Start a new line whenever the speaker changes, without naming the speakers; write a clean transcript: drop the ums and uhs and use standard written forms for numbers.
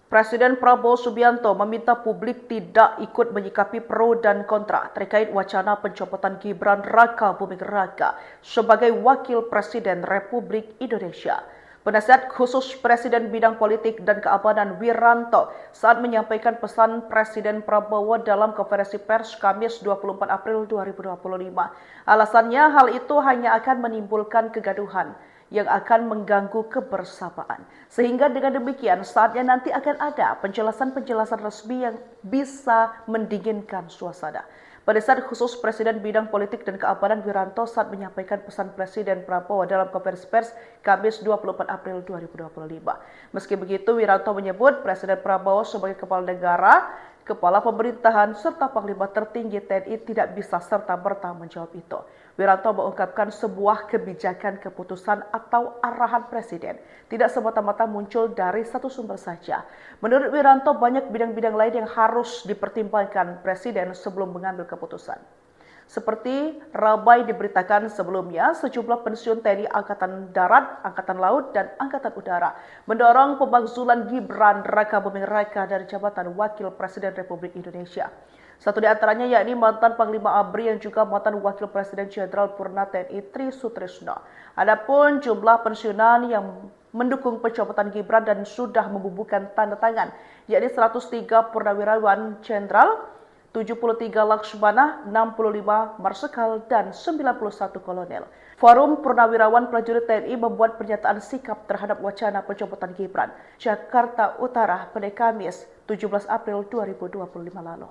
Presiden Prabowo Subianto meminta publik tidak ikut menyikapi pro dan kontra terkait wacana pencopotan Gibran Rakabuming Raka sebagai Wakil Presiden Republik Indonesia. Penasihat khusus Presiden Bidang Politik dan Keamanan Wiranto saat menyampaikan pesan Presiden Prabowo dalam konferensi pers Kamis 24 April 2025. Alasannya hal itu hanya akan menimbulkan kegaduhan yang akan mengganggu kebersamaan. Sehingga dengan demikian saatnya nanti akan ada penjelasan-penjelasan resmi yang bisa mendinginkan suasana. Pada saat khusus Presiden Bidang Politik dan Keamanan Wiranto saat menyampaikan pesan Presiden Prabowo dalam konferensi pers Kamis 24 April 2025. Meski begitu, Wiranto menyebut Presiden Prabowo sebagai kepala negara, kepala pemerintahan, serta panglima tertinggi TNI tidak bisa serta-merta menjawab itu. Wiranto mengungkapkan sebuah kebijakan keputusan atau arahan presiden tidak semata-mata muncul dari satu sumber saja. Menurut Wiranto, banyak bidang-bidang lain yang harus dipertimbangkan presiden sebelum mengambil keputusan. Seperti ramai diberitakan sebelumnya, sejumlah pensiun TNI Angkatan Darat, Angkatan Laut, dan Angkatan Udara mendorong pemakzulan Gibran Rakabuming Raka dari jabatan Wakil Presiden Republik Indonesia. Satu di antaranya yakni mantan Panglima ABRI yang juga mantan Wakil Presiden Jenderal Purna TNI Tri Sutrisno. Adapun jumlah pensiunan yang mendukung pencopotan Gibran dan sudah membubuhkan tanda tangan yakni 103 Purnawirawan Jenderal, 73 Laksmana, 65 Marsikal, dan 91 Kolonel. Forum Purnawirawan Prajurit TNI membuat pernyataan sikap terhadap wacana pencopotan Gibran, Jakarta Utara pada Kamis 17 April 2025 lalu.